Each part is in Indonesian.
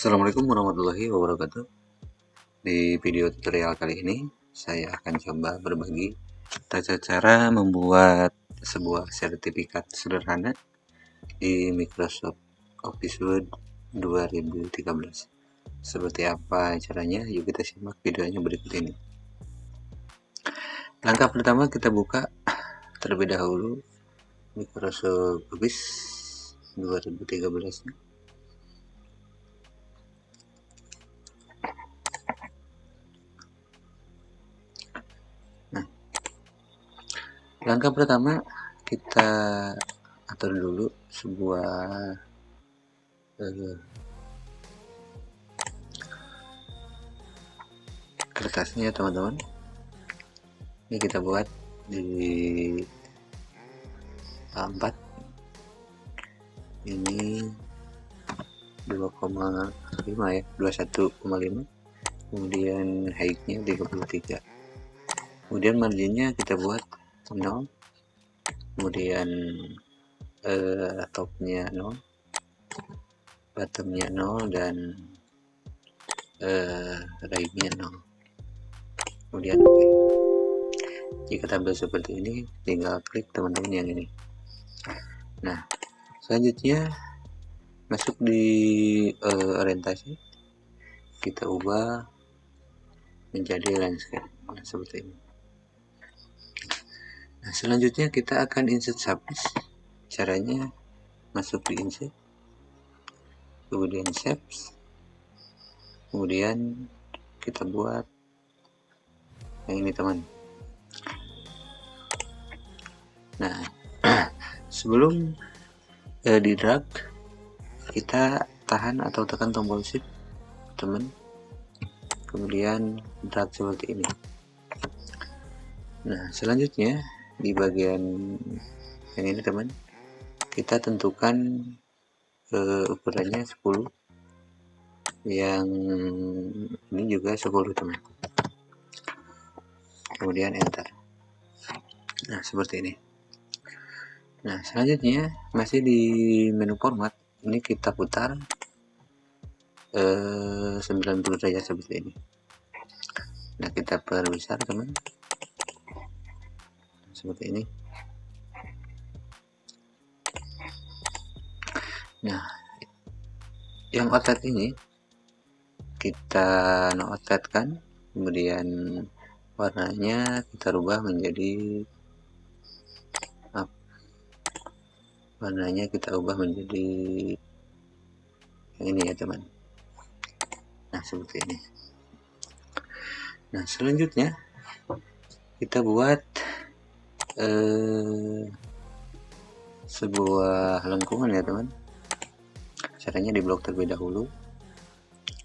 Assalamualaikum warahmatullahi wabarakatuh. Di video tutorial kali ini saya akan coba berbagi tata cara membuat sebuah sertifikat sederhana di Microsoft Office Word 2013. Seperti apa caranya? Yuk kita simak videonya berikut ini. Langkah pertama, kita buka terlebih dahulu Microsoft Office 2013. Langkah pertama, kita atur dulu sebuah kertasnya, teman-teman. Ini kita buat di A4, ini 2,5 ya, 21,5, kemudian height-nya 33, kemudian marginnya kita buat 0, kemudian topnya 0, bottomnya 0, dan right-nya 0. Kemudian jika tampil seperti ini, tinggal klik teman-teman yang ini. Nah, selanjutnya masuk di orientasi, kita ubah menjadi landscape seperti ini. Nah, selanjutnya kita akan insert subject. Caranya masuk di insert, kemudian shapes, kemudian kita buat yang ini, teman. Nah, sebelum di drag, kita tahan atau tekan tombol shift, teman, kemudian drag seperti ini. Nah, selanjutnya di bagian yang ini, teman, kita tentukan ukurannya 10, yang ini juga 10, teman, kemudian enter. Nah, seperti ini. Nah, selanjutnya masih di menu format, ini kita putar 90 derajat seperti ini. Nah, kita perbesar, teman, seperti ini. Nah, yang outlet ini kita no-outlet kan, kemudian warnanya kita rubah menjadi yang ini ya, teman. Nah, seperti ini. Nah, selanjutnya kita buat sebuah lengkungan ya, teman. Caranya di blok terlebih dahulu,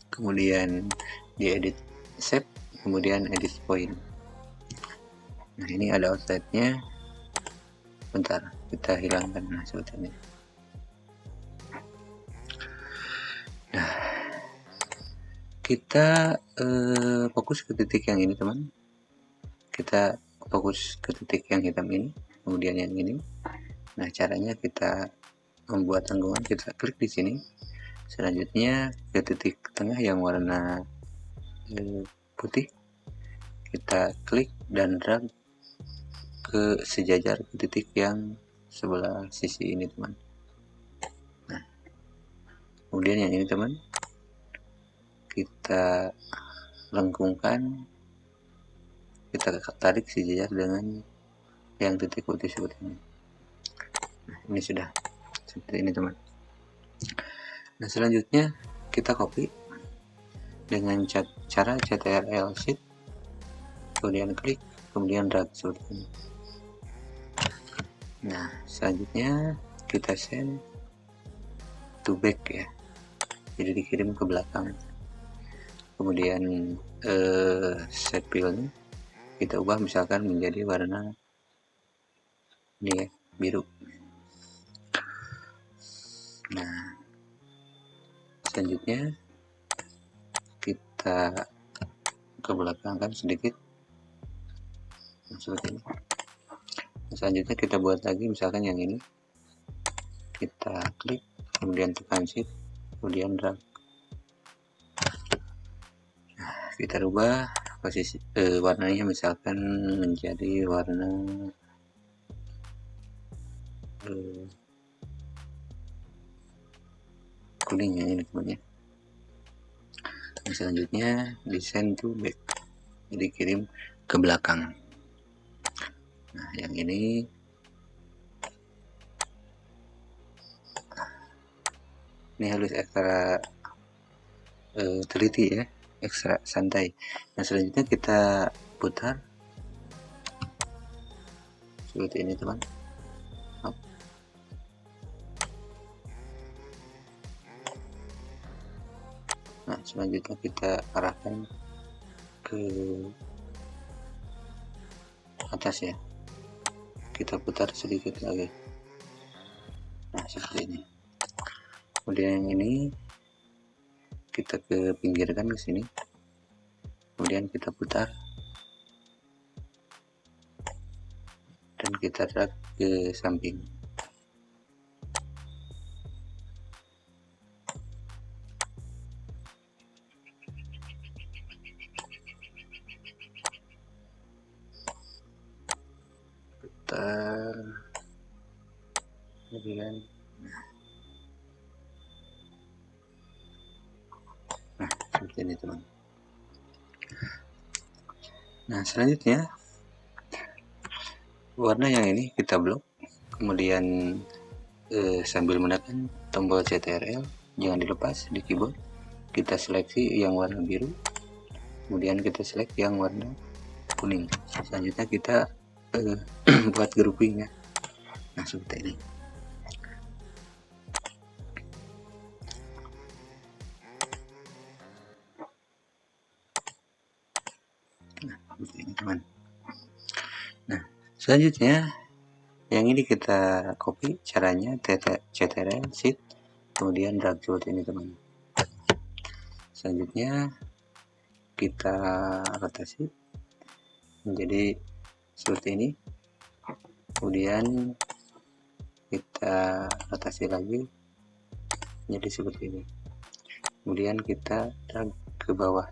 kemudian di edit shape, kemudian edit point. Nah, ini ada outletnya, bentar kita hilangkan. Nah, seperti ini. Nah, kita fokus ke titik yang ini, teman. Kita fokus ke titik yang hitam ini, kemudian yang ini. Nah, caranya kita membuat lengkungan, kita klik di sini. Selanjutnya ke titik tengah yang warna putih, kita klik dan drag ke sejajar ke titik yang sebelah sisi ini, teman. Nah, kemudian yang ini, teman, kita lengkungkan, kita tarik sejajar dengan yang titik putih seperti ini. Nah, ini sudah seperti ini, teman. Nah, selanjutnya kita copy dengan cara Ctrl Shift, kemudian klik, kemudian drag seperti ini. Nah, selanjutnya kita send to back ya, jadi dikirim ke belakang. Kemudian set fill kita ubah misalkan menjadi warna ini ya, biru. Nah, selanjutnya kita ke belakangkan sedikit seperti ini. Selanjutnya kita buat lagi misalkan yang ini, kita klik, kemudian tekan shift, kemudian drag. kita rubah posisi warnanya, misalkan menjadi warna kuning yang ini teman ya. Selanjutnya design to back, jadi kirim ke belakang. Nah yang ini harus ekstra teliti ya, ekstra santai. Nah selanjutnya kita putar seperti ini teman. Nah selanjutnya kita arahkan ke atas ya, kita putar sedikit lagi. Nah seperti ini. Kemudian yang ini kita ke pinggirkan ke sini, kemudian kita putar dan kita drag ke samping. Putar, kemudian nah seperti ini teman. Nah selanjutnya warna yang ini kita blok, kemudian sambil menekan tombol CTRL, jangan dilepas di keyboard, kita seleksi yang warna biru, kemudian kita select yang warna kuning. Selanjutnya kita buat grouping ya. Nah seperti ini. Nah seperti ini teman. Nah selanjutnya yang ini kita copy, caranya CTRL shift kemudian drag seperti ini teman. Selanjutnya kita rotasi menjadi seperti ini, kemudian kita rotasi lagi jadi seperti ini, kemudian kita drag ke bawah.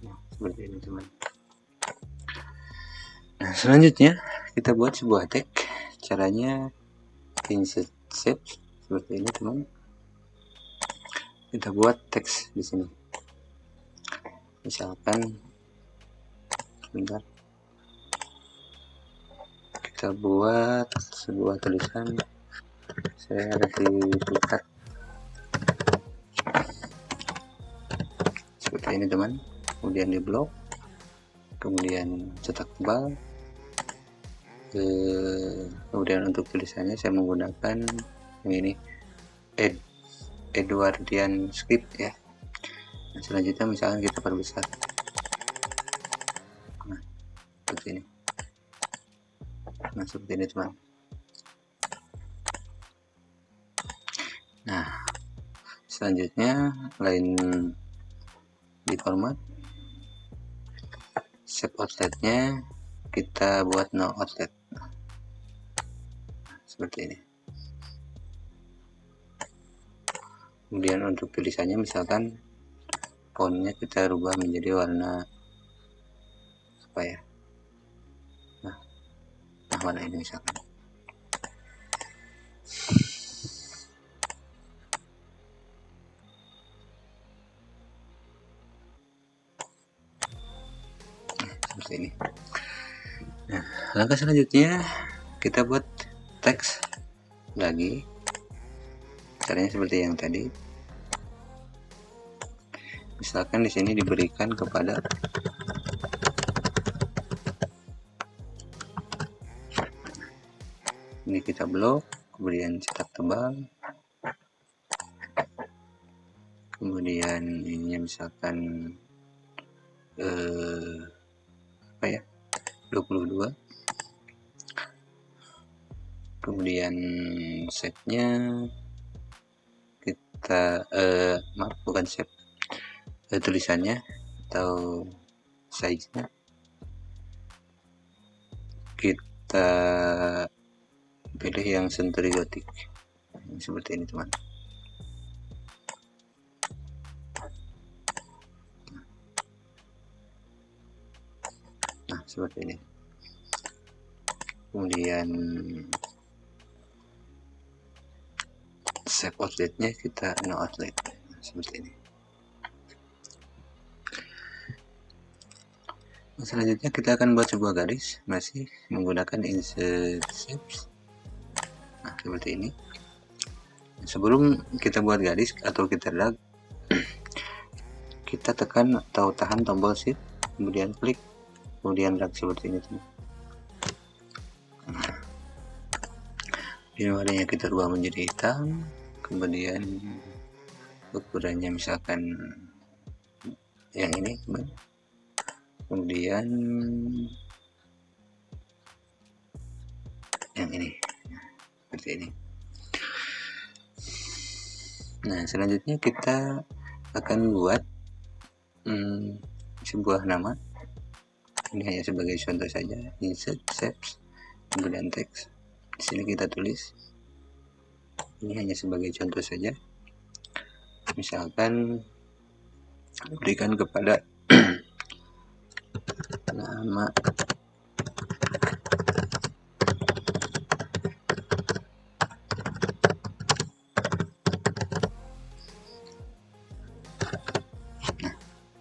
Nah seperti ini teman. Nah selanjutnya kita buat sebuah tag, caranya insert shape seperti ini teman. Kita buat teks di sini, misalkan sebentar, kita buat sebuah tulisan, saya kasih putar seperti ini teman, kemudian di blok, kemudian cetak tebal, kemudian untuk tulisannya saya menggunakan yang ini Edwardian script ya. Nah, selanjutnya misalkan kita perbesar, nah seperti ini. Nah seperti ini teman. Nah selanjutnya lain di format shape outletnya kita buat no outlet. Nah, seperti ini. Kemudian untuk tulisannya misalkan fontnya kita rubah menjadi warna apa ya, nah warna ini misalkan. Seperti ini. Nah langkah selanjutnya kita buat teks lagi, caranya seperti yang tadi. Misalkan di sini diberikan kepada ini, kita blok, kemudian cetak tebal, kemudian ini misalkan apa ya, 22, kemudian setnya kita maaf bukan set, tulisannya atau size nya kita pilih yang Century Gothic seperti ini teman. seperti ini. Kemudian save outletnya kita no outlet, seperti ini. Selanjutnya kita akan buat sebuah garis masih menggunakan insert shapes. Nah, seperti ini. Sebelum kita buat garis atau kita drag, kita tekan atau tahan tombol shift, kemudian klik, kemudian drag seperti ini. Nah, ini warnanya kita rubah menjadi hitam, kemudian ukurannya misalkan yang ini, kemudian yang ini, seperti ini. Nah, selanjutnya kita akan buat sebuah nama. Ini hanya sebagai contoh saja. Insert shapes, kemudian teks. Di sini kita tulis. Ini hanya sebagai contoh saja. Misalkan berikan kepada nama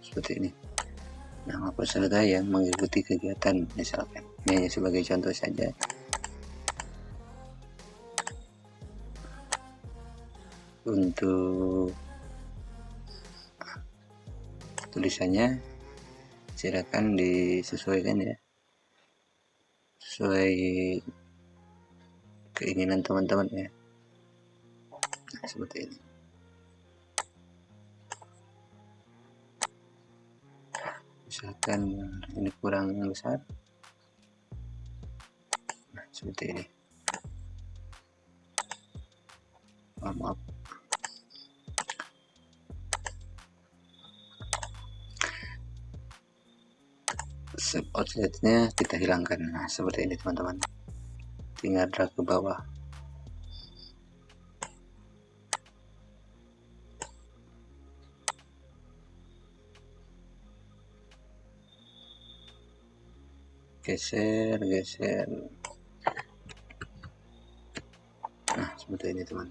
seperti ini, nama peserta yang mengikuti kegiatan, misalkan. Ini hanya sebagai contoh saja. Untuk tulisannya silakan disesuaikan ya, sesuai keinginan teman-teman ya. Nah, seperti ini. Misalkan ini kurang besar, nah, seperti ini. Maaf. Save outletnya kita hilangkan. Nah, seperti ini teman-teman. Tinggal drag ke bawah. Geser. Nah, seperti ini teman.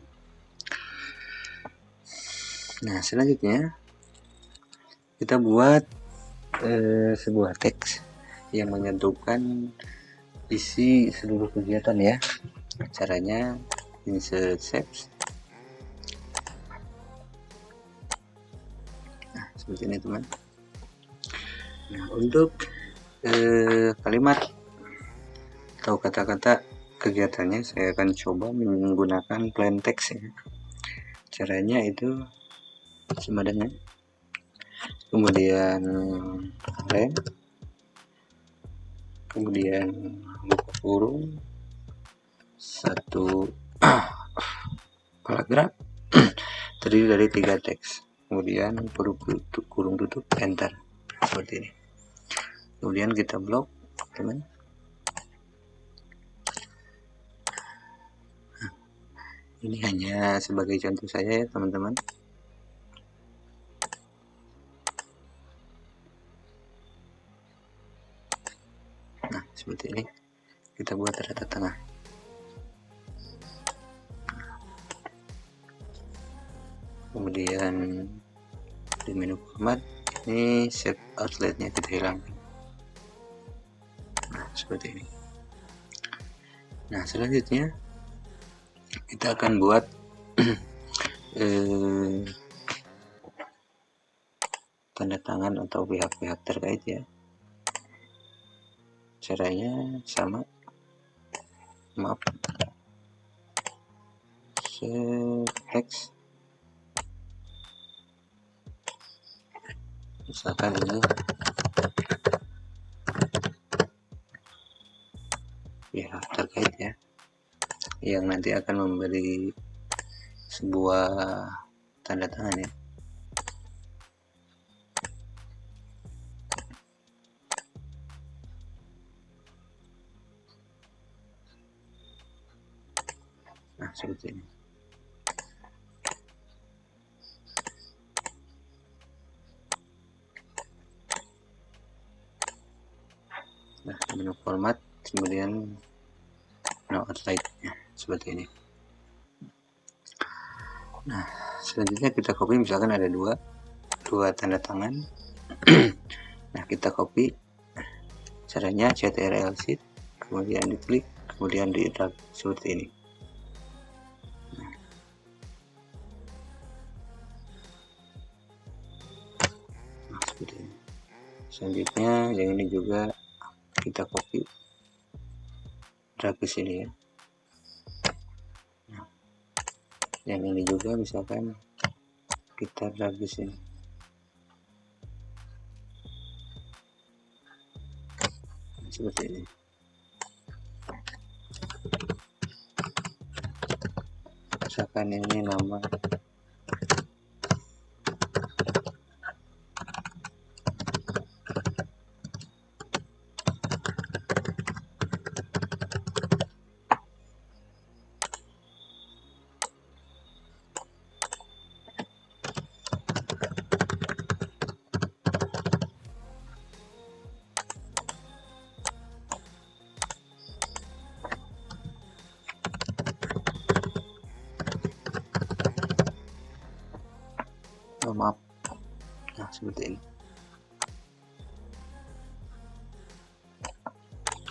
Nah, selanjutnya kita buat sebuah teks yang menyentuhkan isi seluruh kegiatan ya. Caranya insert shapes. Nah, seperti ini teman. Nah, untuk kalimat atau kata-kata kegiatannya saya akan coba menggunakan plain text ya. Caranya itu sama dengan kemudian length, kemudian buka kurung, satu paragraf terdiri dari 3 teks, kemudian kurung tutup, enter, seperti ini. Kemudian kita blok teman. Ini hanya sebagai contoh saya ya teman-teman. Nah, seperti ini. Kita buat rata tengah. Kemudian di menu format ini save outletnya kita hilangkan. Nah, seperti ini. Nah, selanjutnya kita akan buat tanda tangan atau pihak-pihak terkait ya. Caranya sama, maaf, teks, misalkan ini pihak terkait ya, yang nanti akan memberi sebuah tanda tangan ya. Nah, seperti ini. Nah, menu format, kemudian no outline ya, seperti ini. Nah, selanjutnya kita copy, misalkan ada dua tanda tangan. Nah, kita copy. Caranya Ctrl Shift, kemudian diklik, kemudian di drag seperti ini. Nah, seperti ini. Selanjutnya yang ini juga kita copy, drag ke sini ya. Nah, yang ini juga misalkan kita drag ke sini. Seperti ini. Misalkan ini nama maaf. Nah, seperti ini.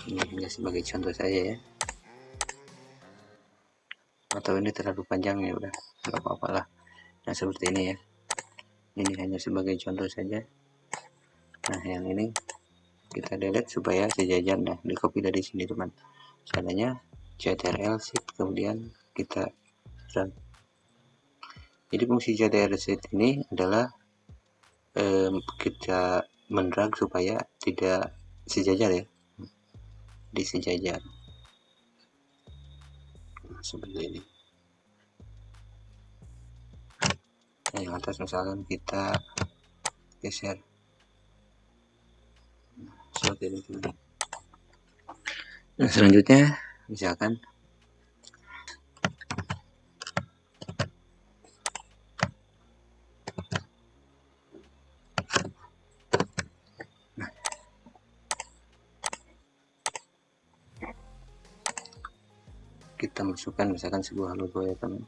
Ini hanya sebagai contoh saja ya. Atau ini terlalu panjang ya, udah nggak apa-apa lah. Nah, seperti ini ya. Ini hanya sebagai contoh saja. Nah, yang ini kita delete supaya sejajar. Nah, di copy dari sini teman. Caranya Ctrl Shift, kemudian kita drag. Jadi fungsi Ctrl Shift ini adalah kita mendrag supaya tidak sejajar ya, di sejajar. Nah, seperti ini. Nah, yang atas misalkan kita geser seperti ini. Nah, selanjutnya misalkan kita masukkan misalkan sebuah logo ya teman.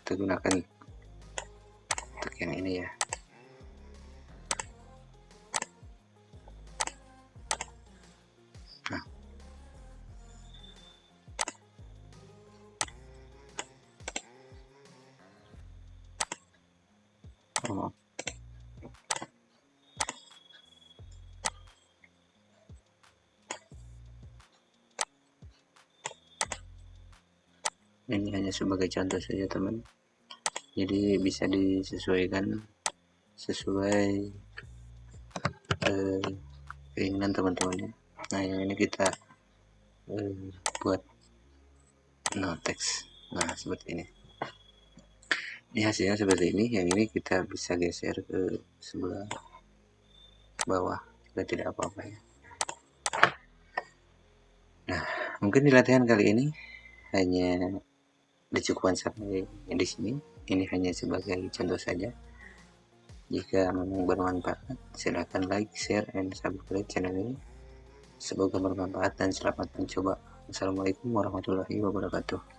Kita gunakan untuk yang ini ya. Nah, oh. Ini hanya sebagai contoh saja teman, jadi bisa disesuaikan sesuai keinginan teman-teman ya. Nah, yang ini kita buat no text. Nah, seperti ini. Ini hasilnya seperti ini. Yang ini kita bisa geser ke sebelah bawah, juga tidak apa-apa ya. Nah, mungkin di latihan kali ini hanya dicukupkan sampai di sini. Ini hanya sebagai contoh saja. Jika memang bermanfaat, silahkan like, share, and subscribe channel ini. Semoga bermanfaat dan selamat mencoba. Assalamualaikum warahmatullahi wabarakatuh.